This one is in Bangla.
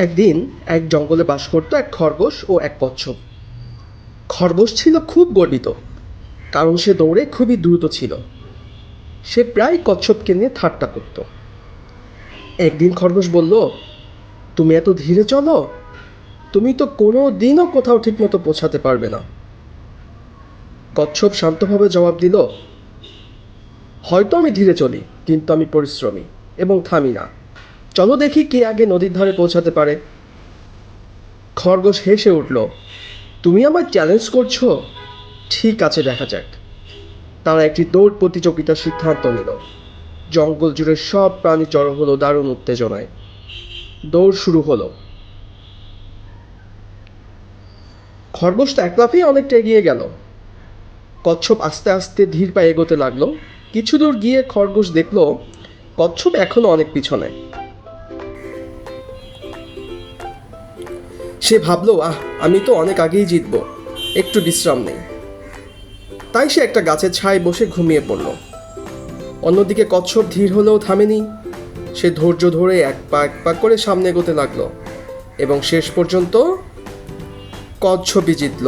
একদিন এক জঙ্গলে বাস করত এক খরগোশ ও এক কচ্ছপ। খরগোশ ছিল খুব গর্বিত, কারণ সে দৌড়ে খুবই দ্রুত ছিল। সে প্রায় কচ্ছপকে নিয়ে ঠাট্টা করত। একদিন খরগোশ বলল, তুমি এত ধীরে চলো, তুমি তো কোনো দিনও কোথাও ঠিকমতো পৌঁছাতে পারবে না। কচ্ছপ শান্তভাবে জবাব দিল, হয়তো আমি ধীরে চলি, কিন্তু আমি পরিশ্রমী এবং থামি না। চলো দেখি কে আগে নদীর ধারে পৌঁছাতে পারে। খরগোশ হেসে উঠল, তুমি আমায় চ্যালেঞ্জ করছো? ঠিক আছে, দেখা যাক। তারা একটি দৌড় প্রতিযোগিতার সিদ্ধান্ত নিল। জঙ্গল জুড়ে সব প্রাণী জড়ো হলো দারুণ উত্তেজনায়। দৌড় শুরু হলো। খরগোশ তো এক লাফেই অনেকটা এগিয়ে গেল। কচ্ছপ আস্তে আস্তে ধীর পায়ে এগোতে লাগলো। কিছু দূর গিয়ে খরগোশ দেখলো কচ্ছপ এখনো অনেক পিছনে। সে ভাবলো, আমি তো অনেক আগেই জিতবো, একটু বিশ্রাম নেই। তাই সে একটা গাছের ছায়ায় বসে ঘুমিয়ে পড়ল। অন্যদিকে কচ্ছপ ধীর হলেও থামেনি। সে ধৈর্য ধরে এক পা করে সামনে এগোতে লাগলো এবং শেষ পর্যন্ত কচ্ছপই জিতল।